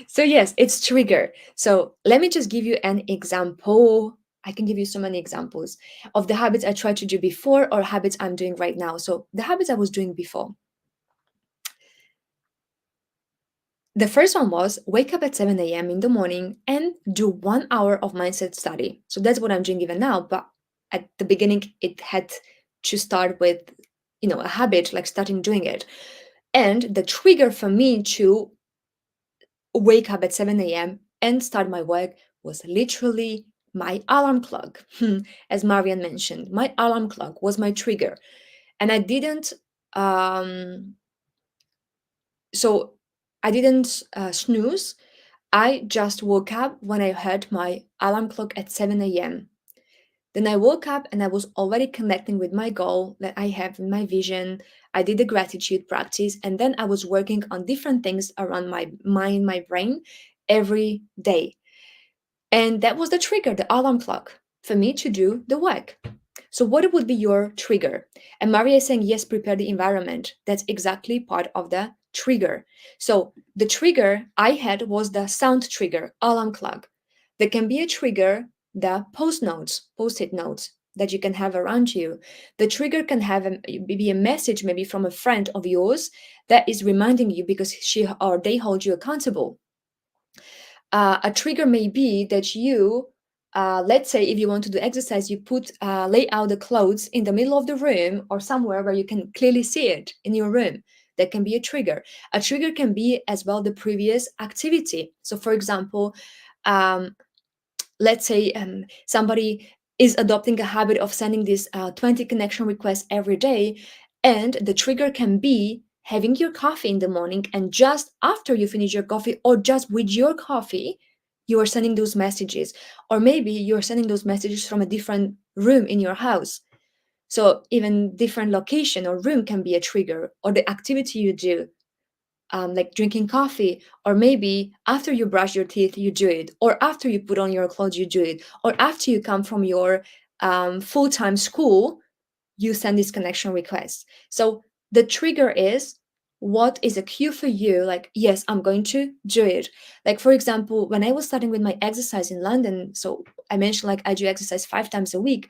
So yes, it's trigger. So let me just give you an example. I can give you so many examples of the habits I tried to do before or habits I'm doing right now. So the habits I was doing before. The first one was wake up at 7 a.m. in the morning and do 1 hour of mindset study. So that's what I'm doing even now. But at the beginning, it had to start with, a habit, like starting doing it. And the trigger for me to wake up at 7 a.m. and start my work was literally my alarm clock. As Marian mentioned, my alarm clock was my trigger. And I didn't, so I didn't snooze. I just woke up when I heard my alarm clock at 7 a.m. Then I woke up and I was already connecting with my goal that I have in my vision. I did the gratitude practice, and then I was working on different things around my mind, my brain every day. And that was the trigger, the alarm clock, for me to do the work. So, what would be your trigger? And Maria is saying, yes, prepare the environment. That's exactly part of the trigger. So, the trigger I had was the sound trigger, alarm clock. There can be a trigger, the post-it notes that you can have around you. The trigger can have be a message maybe from a friend of yours that is reminding you because she or they hold you accountable. A trigger may be that you, let's say, if you want to do exercise, you lay out the clothes in the middle of the room or somewhere where you can clearly see it in your room. That can be a trigger. A trigger can be as well the previous activity. So, for example, let's say somebody is adopting a habit of sending these 20 connection requests every day, and the trigger can be having your coffee in the morning, and just after you finish your coffee or just with your coffee, you are sending those messages. Or maybe you're sending those messages from a different room in your house. So even different location or room can be a trigger, or the activity you do, like drinking coffee, or maybe after you brush your teeth, you do it, or after you put on your clothes, you do it, or after you come from your full-time school, you send this connection request. So the trigger is what is a cue for you, like, yes, I'm going to do it. Like, for example, when I was starting with my exercise in London, so I mentioned like I do exercise 5 times a week.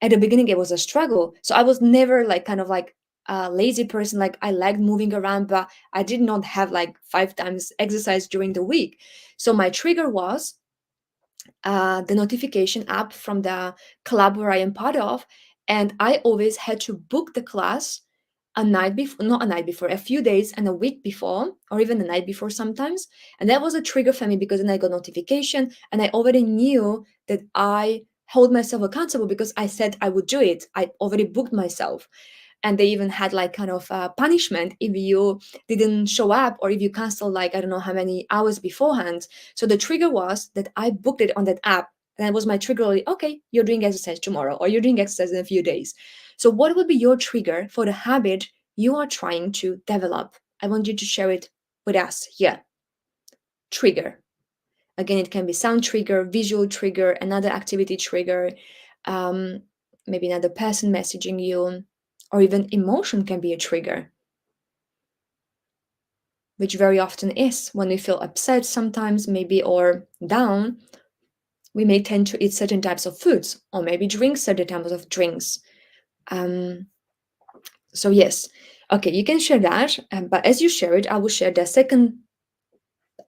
At the beginning, it was a struggle. So I was never like kind of like a lazy person. Like I liked moving around, but I did not have like 5 times exercise during the week. So my trigger was the notification app from the club where I am part of. And I always had to book the class a night before, not a night before, a few days and a week before, or even the night before sometimes. And that was a trigger for me because then I got notification and I already knew that I hold myself accountable because I said I would do it. I already booked myself, and they even had like kind of punishment if you didn't show up or if you canceled like I don't know how many hours beforehand. So the trigger was that I booked it on that app, and that was my trigger, like, okay, you're doing exercise tomorrow or you're doing exercise in a few days. So what would be your trigger for the habit you are trying to develop? I want you to share it with us here. Trigger. Again, it can be sound trigger, visual trigger, another activity trigger, um, maybe another person messaging you, or even emotion can be a trigger, which very often is when we feel upset sometimes, maybe, or down. We may tend to eat certain types of foods, or maybe drink certain types of drinks. Um, so yes, okay, you can share that, but as you share it, I will share the second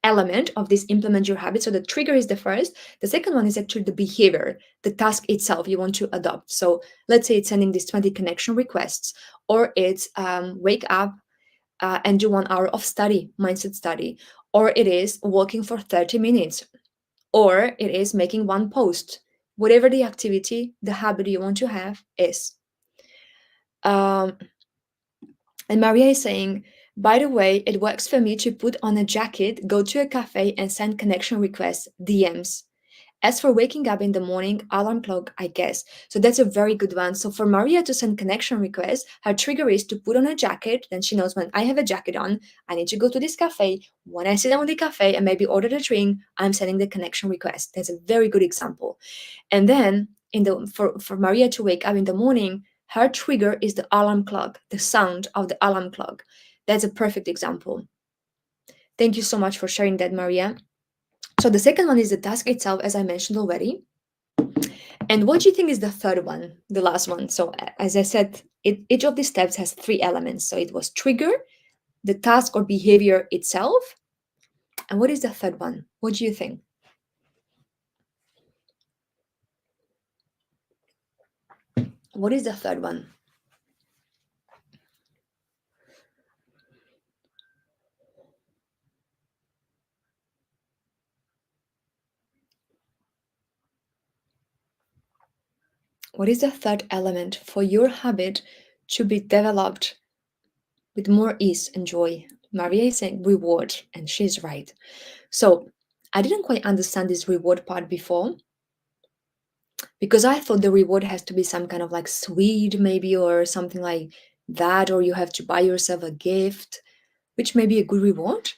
element of this implement your habit. So the trigger is the first. The second one is actually the behavior, the task itself you want to adopt. So let's say it's sending these 20 connection requests, or it's wake up and do 1 hour of study, mindset study, or it is walking for 30 minutes, or it is making one post. Whatever the activity, the habit you want to have is. Um, and Maria is saying, by the way, it works for me to put on a jacket, go to a cafe, and send connection requests, DMs. As for waking up in the morning, alarm clock, I guess. So that's a very good one. So for Maria to send connection requests, her trigger is to put on a jacket. Then she knows when I have a jacket on, I need to go to this cafe. When I sit down in the cafe and maybe order the drink, I'm sending the connection request. That's a very good example. And then for Maria to wake up in the morning, her trigger is the alarm clock, the sound of the alarm clock. That's a perfect example. Thank you so much for sharing that, Maria. So the second one is the task itself, as I mentioned already. And what do you think is the third one, the last one? So as I said, each of these steps has 3 elements. So it was trigger, the task or behavior itself. And what is the third one? What do you think? What is the third one? What is the third element for your habit to be developed with more ease and joy? Maria is saying reward, and she's right. So I didn't quite understand this reward part before, because I thought the reward has to be some kind of like sweet, maybe, or something like that, or you have to buy yourself a gift, which may be a good reward,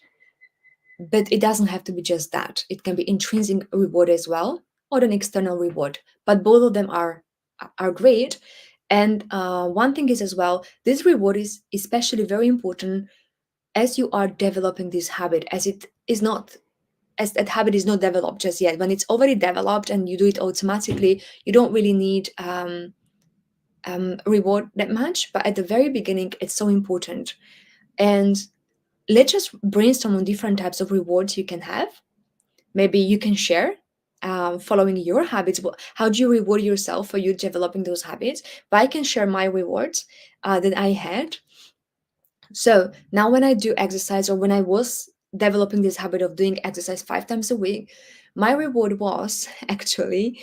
but it doesn't have to be just that. It can be intrinsic reward as well, or an external reward. But both of them are great. And one thing is as well, this reward is especially very important as you are developing this habit, as it is not as that habit is not developed just yet. When it's already developed and you do it automatically, you don't really need reward that much. But at the very beginning, it's so important. And let's just brainstorm on different types of rewards you can have. Maybe you can share following your habits. How do you reward yourself for you developing those habits? But I can share my rewards that I had. So now when I do exercise, or when I was developing this habit of doing exercise 5 times a week, my reward was actually,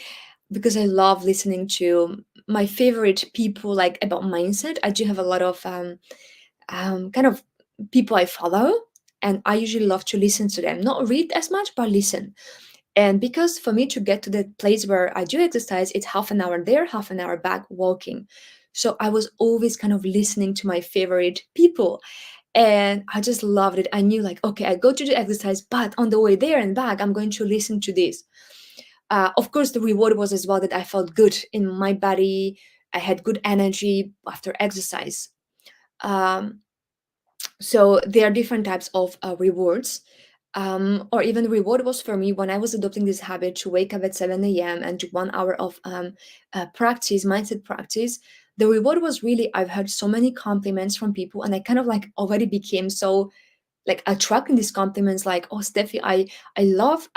because I love listening to my favorite people like about mindset. I do have a lot of kind of people I follow, and I usually love to listen to them, not read as much, but listen. And because for me to get to the place where I do exercise, it's half an hour there, half an hour back walking. So I was always kind of listening to my favorite people, and I just loved it. I knew, like, okay, I go to the exercise, but on the way there and back, I'm going to listen to this. Of course, the reward was as well that I felt good in my body. I had good energy after exercise. Um, so there are different types of rewards. Or even reward was for me when I was adopting this habit to wake up at 7 a.m. and do 1 hour of practice, mindset practice. The reward was really, I've heard so many compliments from people, and I kind of like already became so like attracting these compliments, like, oh Steffi, I love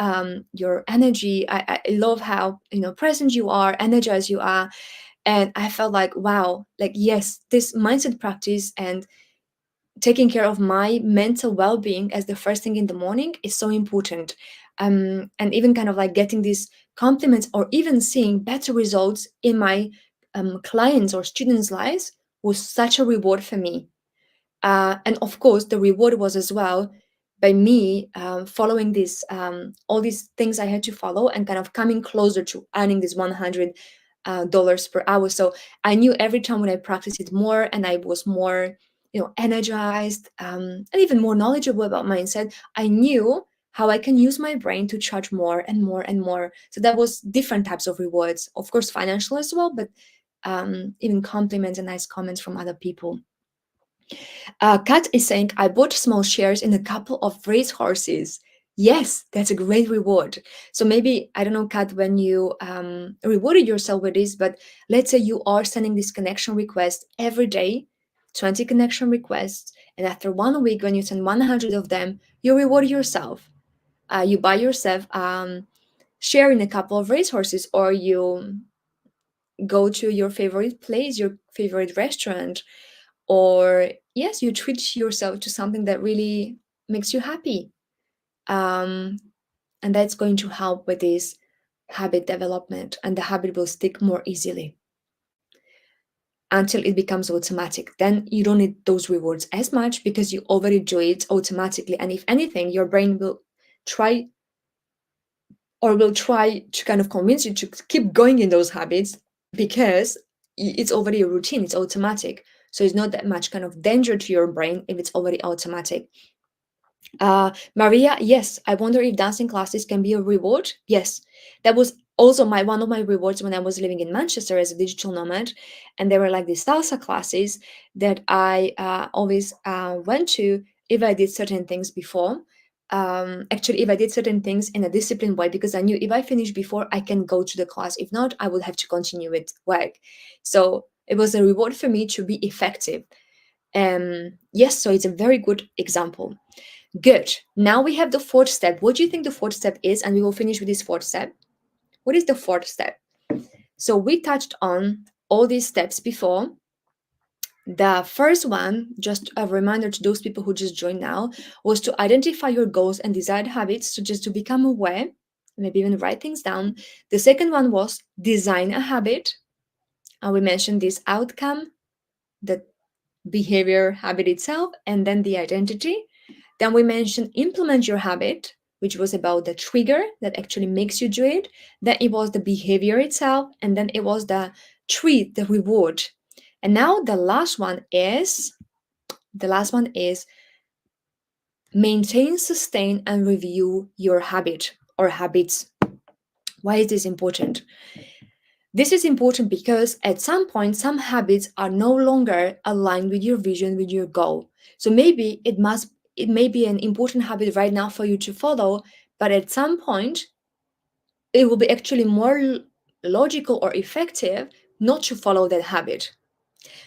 your energy. I love how, present you are, energized you are. And I felt like, wow, like, yes, this mindset practice and taking care of my mental well-being as the first thing in the morning is so important. And even kind of like getting these compliments or even seeing better results in my clients or students' lives was such a reward for me. And of course, the reward was as well by me following this all these things I had to follow and kind of coming closer to earning this $100 per hour. So I knew every time when I practiced it more and I was more, energized, and even more knowledgeable about mindset, I knew how I can use my brain to charge more and more and more. So that was different types of rewards, of course, financial as well, but even compliments and nice comments from other people. Kat is saying, I bought small shares in a couple of racehorses. Yes, that's a great reward. So maybe, I don't know, Kat, when you rewarded yourself with this, but let's say you are sending this connection request every day, 20 connection requests, and after 1 week, when you send 100 of them, you reward yourself. You buy yourself share in a couple of racehorses, or you go to your favorite place, your favorite restaurant, or yes, you treat yourself to something that really makes you happy. um, and that's going to help with this habit development, and the habit will stick more easily until it becomes automatic. Then you don't need those rewards as much because you already do it automatically, and if anything, your brain try will try to kind of convince you to keep going in those habits because it's already a routine, it's automatic. So it's not that much kind of danger to your brain if it's already automatic. Maria, yes, I wonder if dancing classes can be a reward. Yes, that was also one of my rewards when I was living in Manchester as a digital nomad, and there were like these salsa classes that I always went to if I did certain things before. Actually, if I did certain things in a disciplined way, because I knew if I finish before, I can go to the class. If not, I would have to continue with work. So it was a reward for me to be effective. Yes, so it's a very good example. Good. Now we have the fourth step. What do you think the fourth step is? And we will finish with this fourth step. What is the fourth step? So we touched on all these steps before. The first one, just a reminder to those people who just joined now, was to identify your goals and desired habits, so just to become aware, maybe even write things down. The second one was design a habit. And we mentioned this outcome, the behavior, habit itself, and then the identity. Then we mentioned implement your habit, which was about the trigger that actually makes you do it. Then it was the behavior itself, and then it was the treat, the reward. And now the last one is maintain, sustain, and review your habit or habits. Why is this important? This is important because at some point, some habits are no longer aligned with your vision, with your goal. So maybe it may be an important habit right now for you to follow, but at some point, it will be actually more logical or effective not to follow that habit.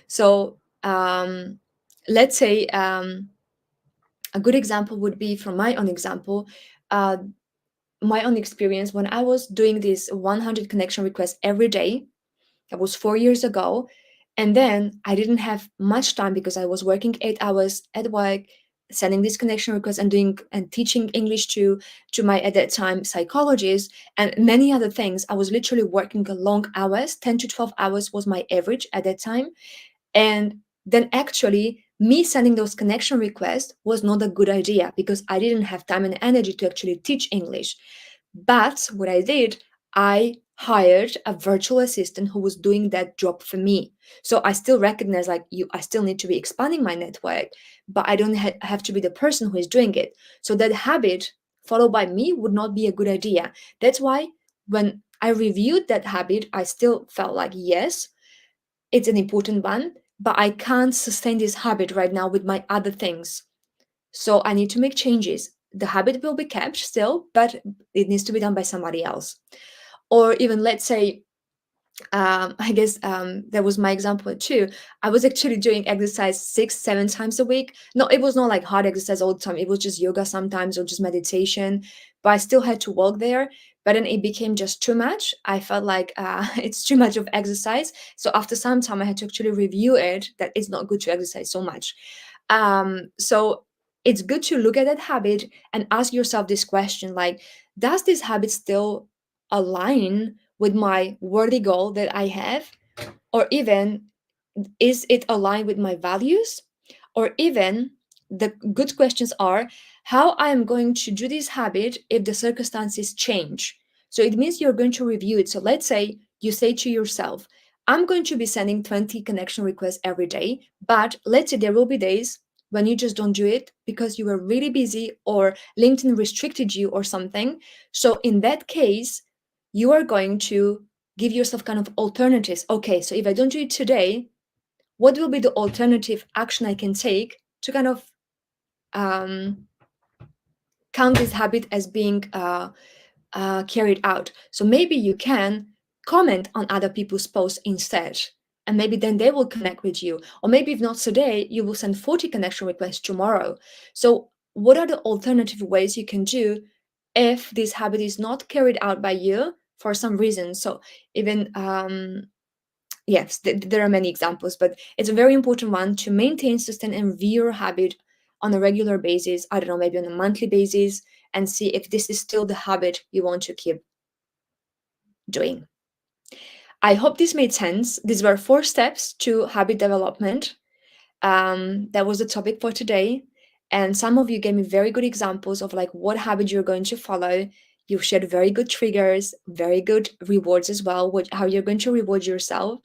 So let's say a good example would be from my own example. Uh, my own experience when I was doing this 100 connection requests every day. That was 4 years ago. And then I didn't have much time because I was working 8 hours at work, sending this connection request and doing and teaching English to my at that time psychologist and many other things. I was literally working long hours, 10 to 12 hours was my average at that time. And then actually me sending those connection requests was not a good idea because I didn't have time and energy to actually teach English. But what I did, I hired a virtual assistant who was doing that job for me. So I still recognize like you, I still need to be expanding my network, but I don't have to be the person who is doing it. So that habit followed by me would not be a good idea. That's why when I reviewed that habit, I still felt like, yes, it's an important one, but I can't sustain this habit right now with my other things. So I need to make changes. The habit will be kept still, but it needs to be done by somebody else. Or even let's say, I guess that was my example too. I was actually doing exercise 6, 7 times a week. No, it was not like hard exercise all the time. It was just yoga sometimes or just meditation. But I still had to walk there. But then it became just too much. I felt like it's too much of exercise. So after some time, I had to actually review it that it's not good to exercise so much. So it's good to look at that habit and ask yourself this question like, does this habit still align with my worthy goal that I have? Or even, is it aligned with my values? Or even, the good questions are how I am going to do this habit if the circumstances change. So it means you're going to review it. So let's say you say to yourself, I'm going to be sending 20 connection requests every day, but let's say there will be days when you just don't do it because you were really busy or LinkedIn restricted you or something. So in that case, you are going to give yourself kind of alternatives. Okay, so if I don't do it today, what will be the alternative action I can take to kind of um, count this habit as being carried out? So maybe you can comment on other people's posts instead. And maybe then they will connect with you. Or maybe if not today, you will send 40 connection requests tomorrow. So, what are the alternative ways you can do if this habit is not carried out by you for some reason? So, even yes, there are many examples, but it's a very important one to maintain, sustain, and review your habit on a regular basis. I don't know, maybe on a monthly basis, and see if this is still the habit you want to keep doing. I hope this made sense. These were 4 steps to habit development. That was the topic for today. And some of you gave me very good examples of like what habit you're going to follow. You've shared very good triggers, very good rewards as well, how you're going to reward yourself.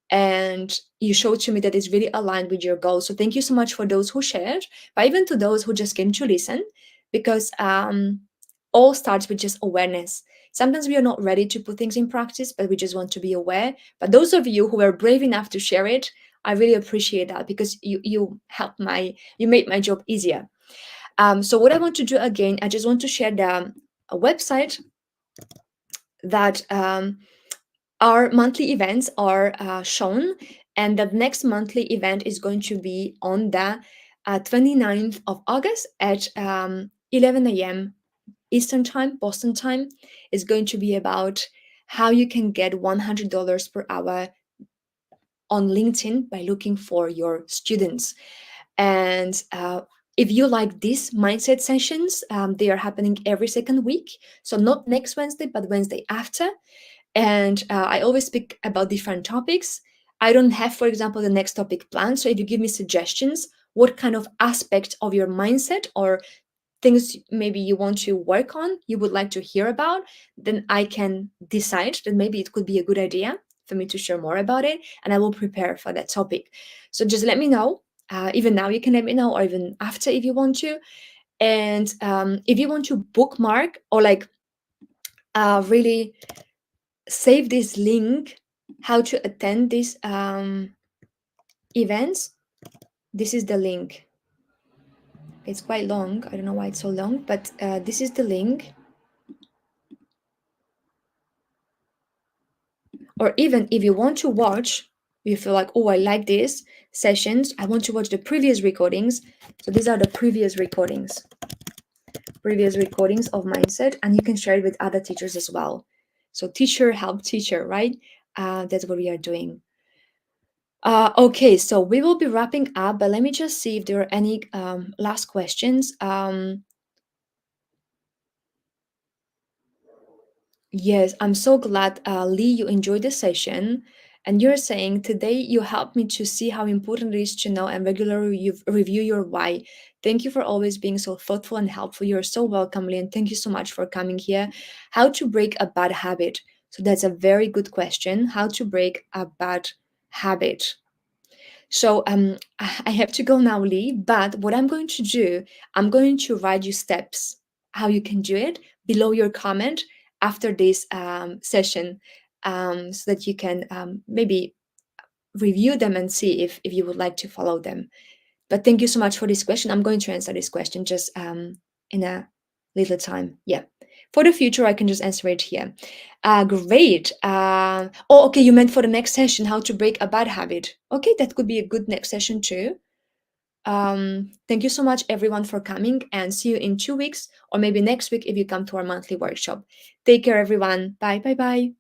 And you showed to me that it's really aligned with your goals. So thank you so much for those who shared, but even to those who just came to listen, because all starts with just awareness. Sometimes we are not ready to put things in practice, but we just want to be aware. But those of you who were brave enough to share it, I really appreciate that because you made my job easier. So what I want to do again, I just want to share the a website that our monthly events are shown, and the next monthly event is going to be on the 29th of August at 11 a.m. Eastern Time, Boston time. Is going to be about how you can get $100 per hour on LinkedIn by looking for your students. And if you like these mindset sessions, they are happening every second week. So not next Wednesday, but Wednesday after. And I always speak about different topics. I don't have, for example, the next topic planned. So if you give me suggestions, what kind of aspect of your mindset or things maybe you want to work on, you would like to hear about, then I can decide that maybe it could be a good idea for me to share more about it, and I will prepare for that topic. So just let me know. Even now, you can let me know, or even after if you want to. And if you want to bookmark or like really save this link, how to attend these events, this is the link. It's quite long. I don't know why it's so long, but this is the link. Or even if you want to watch, you feel like, oh, I like these sessions, I want to watch the previous recordings. So these are the previous recordings of mindset, and you can share it with other teachers as well. So teacher help teacher, right? That's what we are doing. Okay, so we will be wrapping up, but let me just see if there are any last questions. Yes, I'm so glad, Lee, you enjoyed the session. And you're saying, today you helped me to see how important it is to know and regularly review your why. Thank you for always being so thoughtful and helpful. You're so welcome, Lee, and thank you so much for coming here. How to break a bad habit. So that's a very good question. How to break a bad habit. So I have to go now, Lee. But what I'm going to do, I'm going to write you steps how you can do it below your comment after this session, so that you can maybe review them and see if you would like to follow them. But thank you so much for this question. I'm going to answer this question just in a little time. Yeah. For the future, I can just answer it here. Great. Oh, okay. You meant for the next session, how to break a bad habit. Okay, that could be a good next session too. Thank you so much, everyone, for coming, and see you in 2 weeks or maybe next week if you come to our monthly workshop. Take care, everyone. Bye, bye, bye.